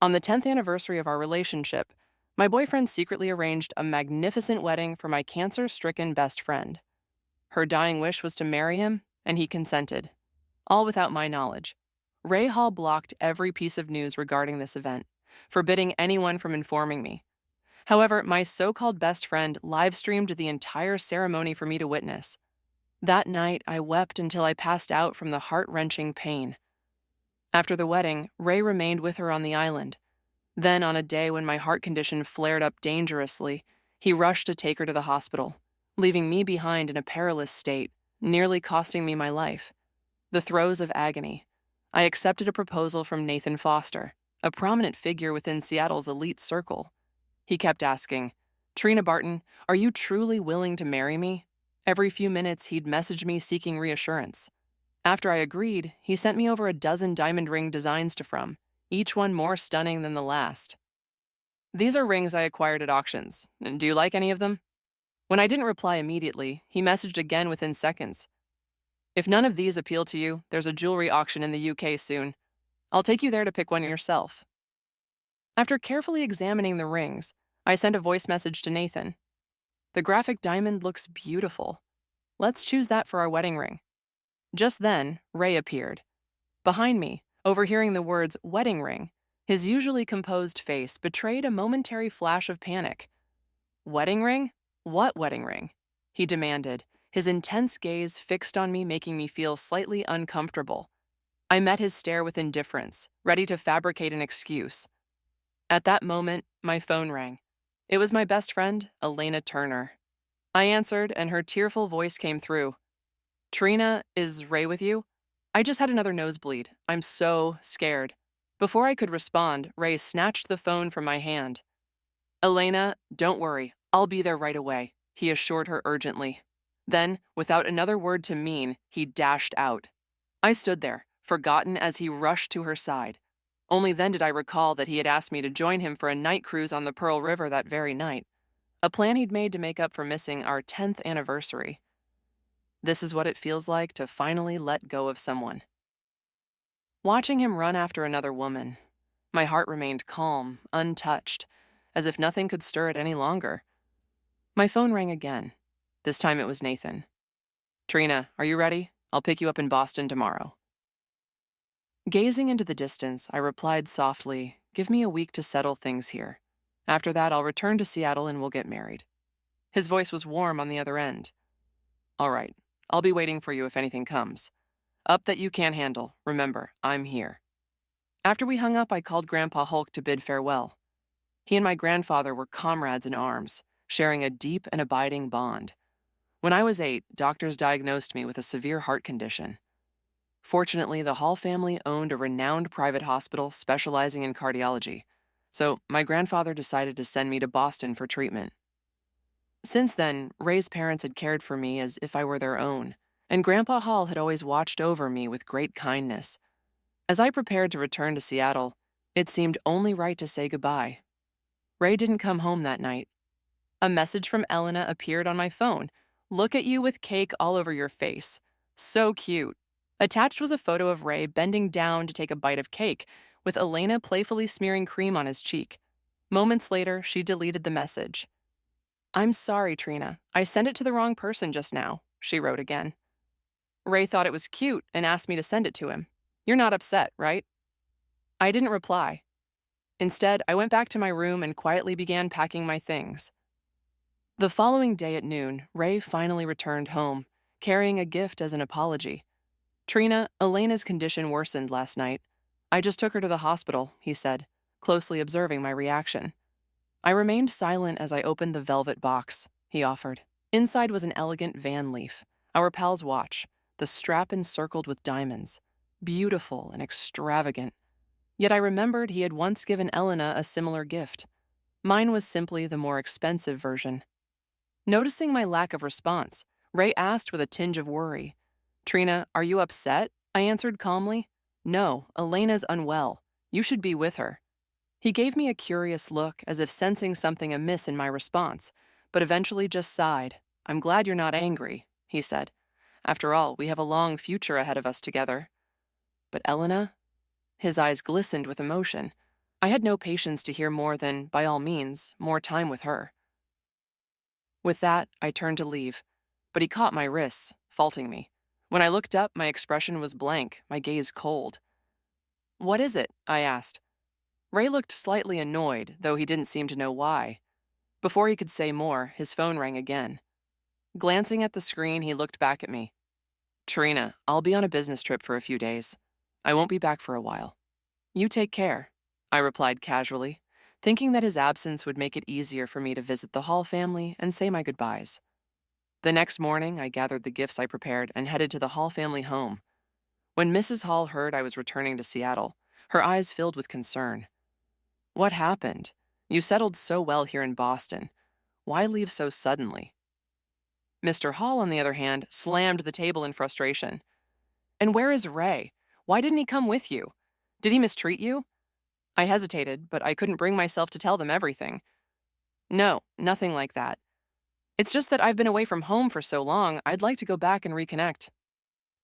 On the 10th anniversary of our relationship, my boyfriend secretly arranged a magnificent wedding for my cancer-stricken best friend. Her dying wish was to marry him, and he consented, all without my knowledge. Ray Hall blocked every piece of news regarding this event, forbidding anyone from informing me. However, my so-called best friend live-streamed the entire ceremony for me to witness. That night, I wept until I passed out from the heart-wrenching pain. After the wedding, Ray remained with her on the island. Then, on a day when my heart condition flared up dangerously, he rushed to take her to the hospital, leaving me behind in a perilous state, nearly costing me my life. The throes of agony. I accepted a proposal from Nathan Foster, a prominent figure within Seattle's elite circle. He kept asking, "Trina Barton, are you truly willing to marry me?" Every few minutes, he'd message me seeking reassurance. After I agreed, he sent me over a dozen diamond ring designs to from, each one more stunning than the last. "These are rings I acquired at auctions. Do you like any of them?" When I didn't reply immediately, he messaged again within seconds. "If none of these appeal to you, there's a jewelry auction in the UK soon. I'll take you there to pick one yourself." After carefully examining the rings, I sent a voice message to Nathan. "The graphic diamond looks beautiful. Let's choose that for our wedding ring." Just then, Ray appeared. Behind me, overhearing the words "wedding ring," his usually composed face betrayed a momentary flash of panic. "Wedding ring? What wedding ring?" he demanded, his intense gaze fixed on me, making me feel slightly uncomfortable. I met his stare with indifference, ready to fabricate an excuse. At that moment, my phone rang. It was my best friend, Elena Turner. I answered, and her tearful voice came through. "Trina, is Ray with you? I just had another nosebleed. I'm so scared." Before I could respond, Ray snatched the phone from my hand. "Elena, don't worry. I'll be there right away," he assured her urgently. Then, without another word to mean, he dashed out. I stood there, forgotten as he rushed to her side. Only then did I recall that he had asked me to join him for a night cruise on the Pearl River that very night, a plan he'd made to make up for missing our 10th anniversary. This is what it feels like to finally let go of someone. Watching him run after another woman, my heart remained calm, untouched, as if nothing could stir it any longer. My phone rang again. This time it was Nathan. "Trina, are you ready? I'll pick you up in Boston tomorrow." Gazing into the distance, I replied softly, "Give me a week to settle things here. After that, I'll return to Seattle and we'll get married." His voice was warm on the other end. "All right, I'll be waiting for you if anything comes. Up that you can't handle, remember, I'm here." After we hung up, I called Grandpa Hulk to bid farewell. He and my grandfather were comrades in arms, sharing a deep and abiding bond. When I was 8, doctors diagnosed me with a severe heart condition. Fortunately, the Hall family owned a renowned private hospital specializing in cardiology, so my grandfather decided to send me to Boston for treatment. Since then, Ray's parents had cared for me as if I were their own, and Grandpa Hall had always watched over me with great kindness. As I prepared to return to Seattle, it seemed only right to say goodbye. Ray didn't come home that night. A message from Elena appeared on my phone. "Look at you with cake all over your face. So cute." Attached was a photo of Ray bending down to take a bite of cake, with Elena playfully smearing cream on his cheek. Moments later, she deleted the message. "I'm sorry, Trina. I sent it to the wrong person just now," she wrote again. "Ray thought it was cute and asked me to send it to him. You're not upset, right?" I didn't reply. Instead, I went back to my room and quietly began packing my things. The following day at noon, Ray finally returned home, carrying a gift as an apology. "Trina, Elena's condition worsened last night. I just took her to the hospital," he said, closely observing my reaction. I remained silent as I opened the velvet box he offered. Inside was an elegant Van Leaf, our pal's watch, the strap encircled with diamonds. Beautiful and extravagant. Yet I remembered he had once given Elena a similar gift. Mine was simply the more expensive version. Noticing my lack of response, Ray asked with a tinge of worry, "Trina, are you upset?" I answered calmly. "No, Elena's unwell. You should be with her." He gave me a curious look, as if sensing something amiss in my response, but eventually just sighed. "I'm glad you're not angry," he said. "After all, we have a long future ahead of us together." "But Elena?" His eyes glistened with emotion. I had no patience to hear more than, by all means, more time with her. With that, I turned to leave, but he caught my wrists, faulting me. When I looked up, my expression was blank, my gaze cold. "What is it?" I asked. Ray looked slightly annoyed, though he didn't seem to know why. Before he could say more, his phone rang again. Glancing at the screen, he looked back at me. "Trina, I'll be on a business trip for a few days. I won't be back for a while. You take care," I replied casually, thinking that his absence would make it easier for me to visit the Hall family and say my goodbyes. The next morning, I gathered the gifts I prepared and headed to the Hall family home. When Mrs. Hall heard I was returning to Seattle, her eyes filled with concern. "What happened? You settled so well here in Boston. Why leave so suddenly?" Mr. Hall, on the other hand, slammed the table in frustration. "And where is Ray? Why didn't he come with you? Did he mistreat you?" I hesitated, but I couldn't bring myself to tell them everything. "No, nothing like that. It's just that I've been away from home for so long, I'd like to go back and reconnect."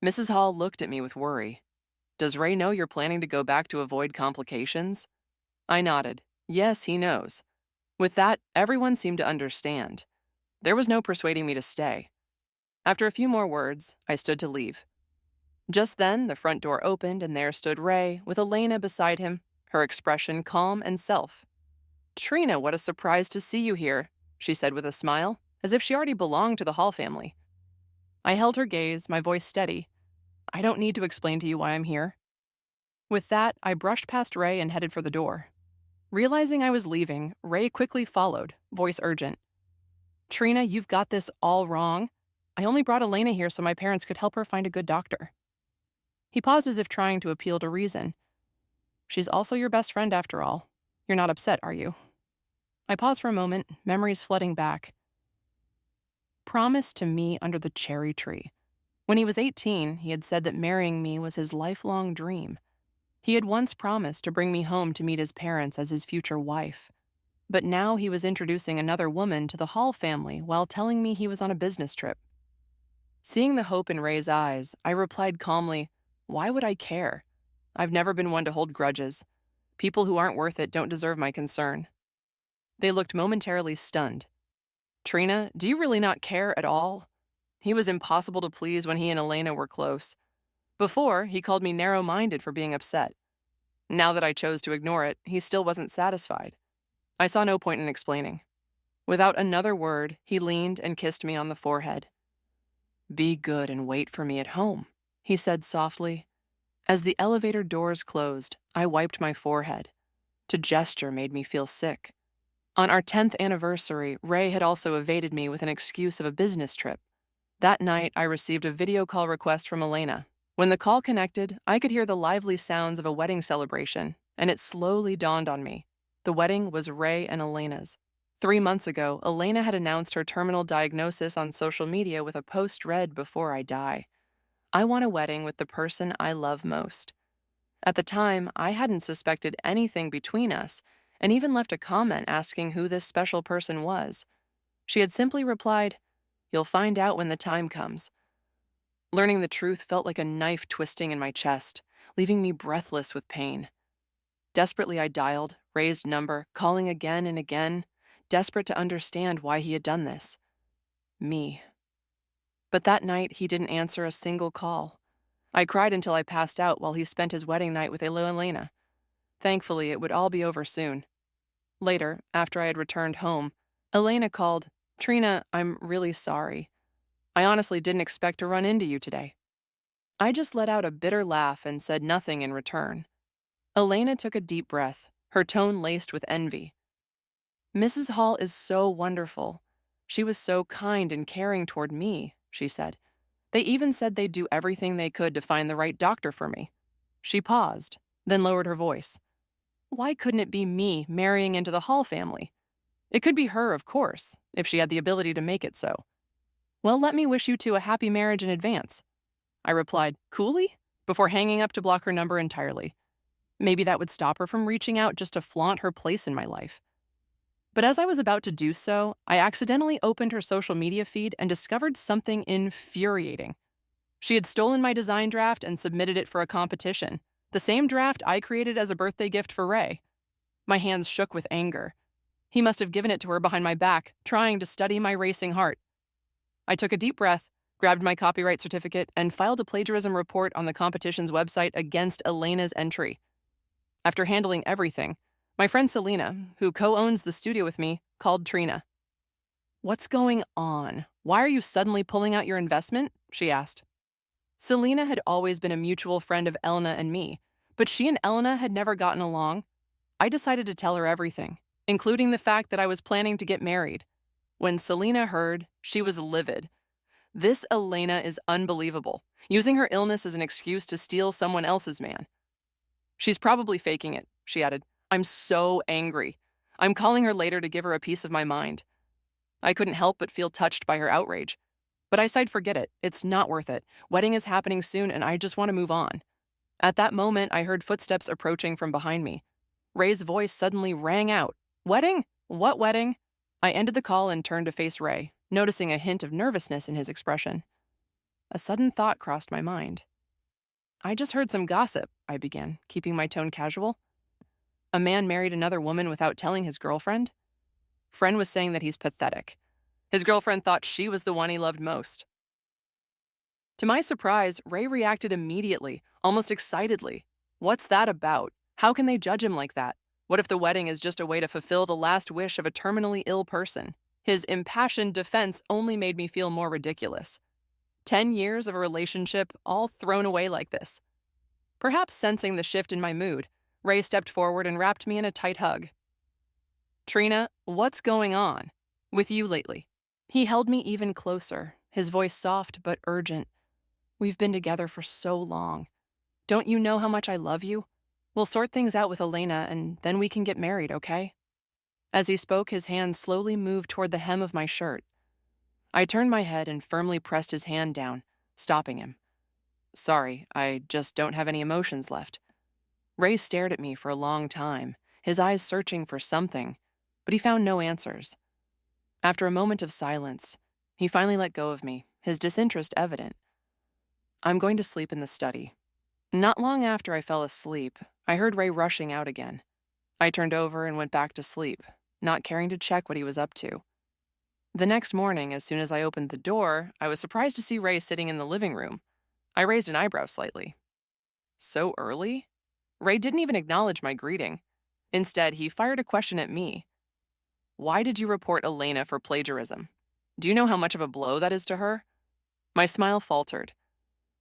Mrs. Hall looked at me with worry. "Does Ray know you're planning to go back to avoid complications?" I nodded. Yes, he knows. With that, everyone seemed to understand. There was no persuading me to stay. After a few more words, I stood to leave. Just then, the front door opened and there stood Ray, with Elena beside him, her expression calm and self. "Trina, what a surprise to see you here," she said with a smile, as if she already belonged to the Hall family. I held her gaze, my voice steady. "I don't need to explain to you why I'm here." With that, I brushed past Ray and headed for the door. Realizing I was leaving, Ray quickly followed, voice urgent. "Trina, you've got this all wrong. I only brought Elena here so my parents could help her find a good doctor." He paused as if trying to appeal to reason. "She's also your best friend after all. You're not upset, are you?" I paused for a moment, memories flooding back. Promised to me under the cherry tree. When he was 18, he had said that marrying me was his lifelong dream. He had once promised to bring me home to meet his parents as his future wife. But now he was introducing another woman to the Hall family while telling me he was on a business trip. Seeing the hope in Ray's eyes, I replied calmly, "Why would I care? I've never been one to hold grudges. People who aren't worth it don't deserve my concern." They looked momentarily stunned. "Trina, do you really not care at all?" He was impossible to please when he and Elena were close. Before, he called me narrow-minded for being upset. Now that I chose to ignore it, he still wasn't satisfied. I saw no point in explaining. Without another word, he leaned and kissed me on the forehead. "Be good and wait for me at home," he said softly. As the elevator doors closed, I wiped my forehead. To gesture made me feel sick. On our 10th anniversary, Ray had also evaded me with an excuse of a business trip. That night, I received a video call request from Elena. When the call connected, I could hear the lively sounds of a wedding celebration, and it slowly dawned on me. The wedding was Ray and Elena's. 3 months ago, Elena had announced her terminal diagnosis on social media with a post read, "Before I die. I want a wedding with the person I love most." At the time, I hadn't suspected anything between us, and even left a comment asking who this special person was. She had simply replied, "You'll find out when the time comes." Learning the truth felt like a knife twisting in my chest, leaving me breathless with pain. Desperately, I dialed, raised number, calling again and again, desperate to understand why he had done this. Me. But that night, he didn't answer a single call. I cried until I passed out while he spent his wedding night with Elena. Thankfully, it would all be over soon. Later, after I had returned home, Elena called, "Trina, I'm really sorry. I honestly didn't expect to run into you today." I just let out a bitter laugh and said nothing in return. Elena took a deep breath, her tone laced with envy. "Mrs. Hall is so wonderful. She was so kind and caring toward me," she said. "They even said they'd do everything they could to find the right doctor for me." She paused, then lowered her voice. "Why couldn't it be me marrying into the Hall family? It could be her, of course, if she had the ability to make it so." "Well, let me wish you two a happy marriage in advance," I replied coolly, before hanging up to block her number entirely. Maybe that would stop her from reaching out just to flaunt her place in my life. But as I was about to do so, I accidentally opened her social media feed and discovered something infuriating. She had stolen my design draft and submitted it for a competition, the same draft I created as a birthday gift for Ray. My hands shook with anger. He must have given it to her behind my back, trying to study my racing heart. I took a deep breath, grabbed my copyright certificate, and filed a plagiarism report on the competition's website against Elena's entry. After handling everything, my friend Selena, who co-owns the studio with me, called Trina. "What's going on? Why are you suddenly pulling out your investment?" she asked. Selena had always been a mutual friend of Elena and me, but she and Elena had never gotten along. I decided to tell her everything, including the fact that I was planning to get married. When Selena heard, she was livid. This Elena is unbelievable, using her illness as an excuse to steal someone else's man. "She's probably faking it," she added. "I'm so angry. I'm calling her later to give her a piece of my mind." I couldn't help but feel touched by her outrage. But I said, forget it. It's not worth it. Wedding is happening soon, and I just want to move on. At that moment, I heard footsteps approaching from behind me. Ray's voice suddenly rang out. "Wedding? What wedding?" I ended the call and turned to face Ray, noticing a hint of nervousness in his expression. A sudden thought crossed my mind. "I just heard some gossip," I began, keeping my tone casual. "A man married another woman without telling his girlfriend?" Friend was saying that he's pathetic. His girlfriend thought she was the one he loved most. To my surprise, Ray reacted immediately, almost excitedly. "What's that about? How can they judge him like that? What if the wedding is just a way to fulfill the last wish of a terminally ill person?" His impassioned defense only made me feel more ridiculous. 10 years of a relationship, all thrown away like this. Perhaps sensing the shift in my mood, Ray stepped forward and wrapped me in a tight hug. "Trina, what's going on with you lately?" He held me even closer, his voice soft but urgent. "We've been together for so long. Don't you know how much I love you? We'll sort things out with Elena, and then we can get married, okay?" As he spoke, his hand slowly moved toward the hem of my shirt. I turned my head and firmly pressed his hand down, stopping him. "Sorry, I just don't have any emotions left." Ray stared at me for a long time, his eyes searching for something, but he found no answers. After a moment of silence, he finally let go of me, his disinterest evident. "I'm going to sleep in the study." Not long after I fell asleep, I heard Ray rushing out again. I turned over and went back to sleep, not caring to check what he was up to. The next morning, as soon as I opened the door, I was surprised to see Ray sitting in the living room. I raised an eyebrow slightly. "So early?" Ray didn't even acknowledge my greeting. Instead, he fired a question at me. "Why did you report Elena for plagiarism? Do you know how much of a blow that is to her?" My smile faltered.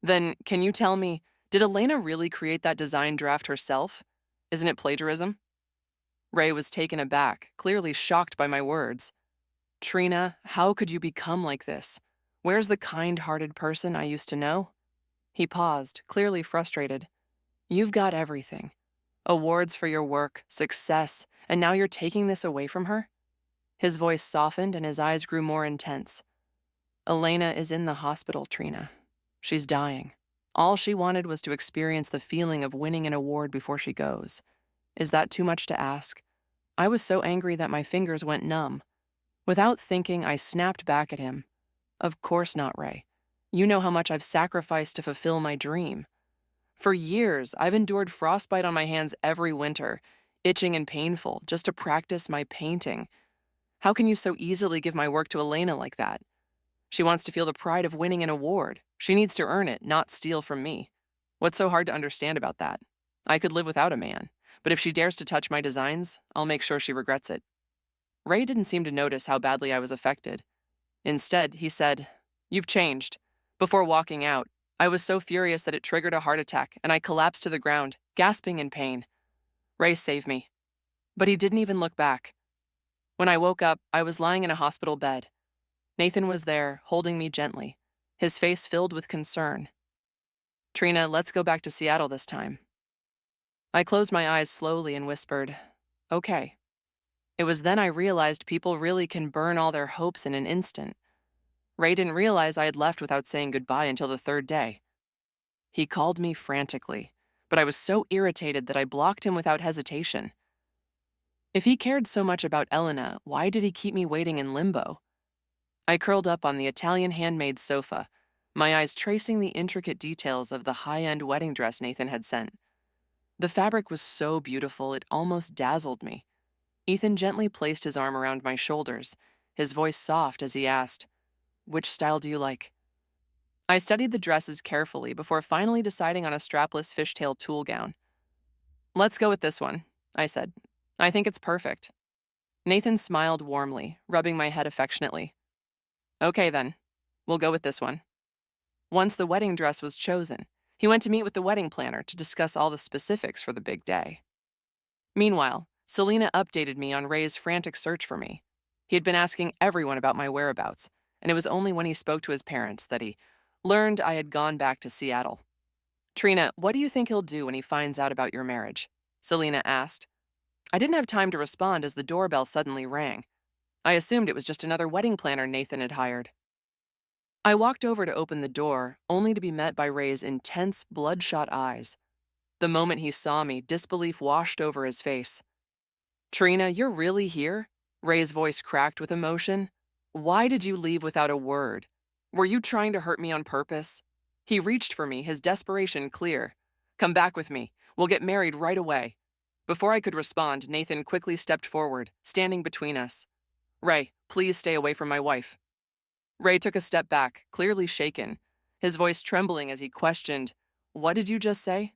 "Then, can you tell me, did Elena really create that design draft herself? Isn't it plagiarism?" Ray was taken aback, clearly shocked by my words. "Trina, how could you become like this? Where's the kind-hearted person I used to know?" He paused, clearly frustrated. "You've got everything. Awards for your work, success, and now you're taking this away from her?" His voice softened and his eyes grew more intense. "Elena is in the hospital, Trina. She's dying. All she wanted was to experience the feeling of winning an award before she goes. Is that too much to ask?" I was so angry that my fingers went numb. Without thinking, I snapped back at him. "Of course not, Ray. You know how much I've sacrificed to fulfill my dream. For years, I've endured frostbite on my hands every winter, itching and painful, just to practice my painting. How can you so easily give my work to Elena like that? She wants to feel the pride of winning an award. She needs to earn it, not steal from me. What's so hard to understand about that? I could live without a man, but if she dares to touch my designs, I'll make sure she regrets it." Ray didn't seem to notice how badly I was affected. Instead, he said, "You've changed." Before walking out, I was so furious that it triggered a heart attack, and I collapsed to the ground, gasping in pain. Ray saved me. But he didn't even look back. When I woke up, I was lying in a hospital bed. Nathan was there, holding me gently, his face filled with concern. "Trina, let's go back to Seattle this time." I closed my eyes slowly and whispered, "Okay." It was then I realized people really can burn all their hopes in an instant. Ray didn't realize I had left without saying goodbye until the third day. He called me frantically, but I was so irritated that I blocked him without hesitation. If he cared so much about Elena, why did he keep me waiting in limbo? I curled up on the Italian handmade sofa, my eyes tracing the intricate details of the high-end wedding dress Nathan had sent. The fabric was so beautiful it almost dazzled me. Ethan gently placed his arm around my shoulders, his voice soft as he asked, "Which style do you like?" I studied the dresses carefully before finally deciding on a strapless fishtail tulle gown. "Let's go with this one," I said. "I think it's perfect." Nathan smiled warmly, rubbing my head affectionately. "Okay then, we'll go with this one." Once the wedding dress was chosen, he went to meet with the wedding planner to discuss all the specifics for the big day. Meanwhile, Selena updated me on Ray's frantic search for me. He had been asking everyone about my whereabouts, and it was only when he spoke to his parents that he learned I had gone back to Seattle. "Trina, what do you think he'll do when he finds out about your marriage?" Selena asked. I didn't have time to respond as the doorbell suddenly rang. I assumed it was just another wedding planner Nathan had hired. I walked over to open the door, only to be met by Ray's intense, bloodshot eyes. The moment he saw me, disbelief washed over his face. "Trina, you're really here?" Ray's voice cracked with emotion. "Why did you leave without a word? Were you trying to hurt me on purpose?" He reached for me, his desperation clear. "Come back with me. We'll get married right away." Before I could respond, Nathan quickly stepped forward, standing between us. "Ray, please stay away from my wife." Ray took a step back, clearly shaken, his voice trembling as he questioned, "What did you just say?"